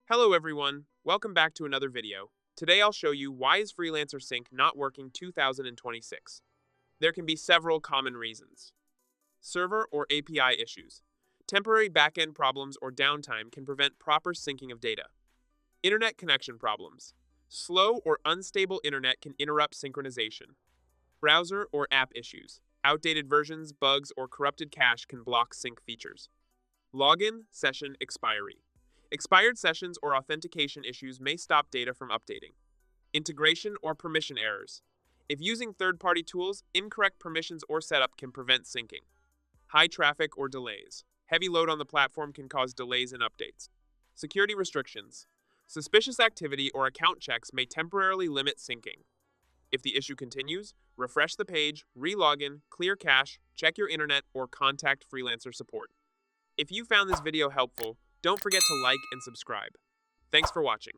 Hello everyone, welcome back to another video. Today I'll show you why is Freelancer Sync not working 2026. There can be several common reasons. Server or API issues. Temporary backend problems or downtime can prevent proper syncing of data. Internet connection problems. Slow or unstable internet can interrupt synchronization. Browser or app issues. Outdated versions, bugs, or corrupted cache can block sync features. Login session expiry. Expired sessions or authentication issues may stop data from updating. Integration or permission errors. If using third-party tools, incorrect permissions or setup can prevent syncing. High traffic or delays. Heavy load on the platform can cause delays in updates. Security restrictions. Suspicious activity or account checks may temporarily limit syncing. If the issue continues, refresh the page, re-login, clear cache, check your internet, or contact Freelancer support. If you found this video helpful, don't forget to like and subscribe. Thanks for watching.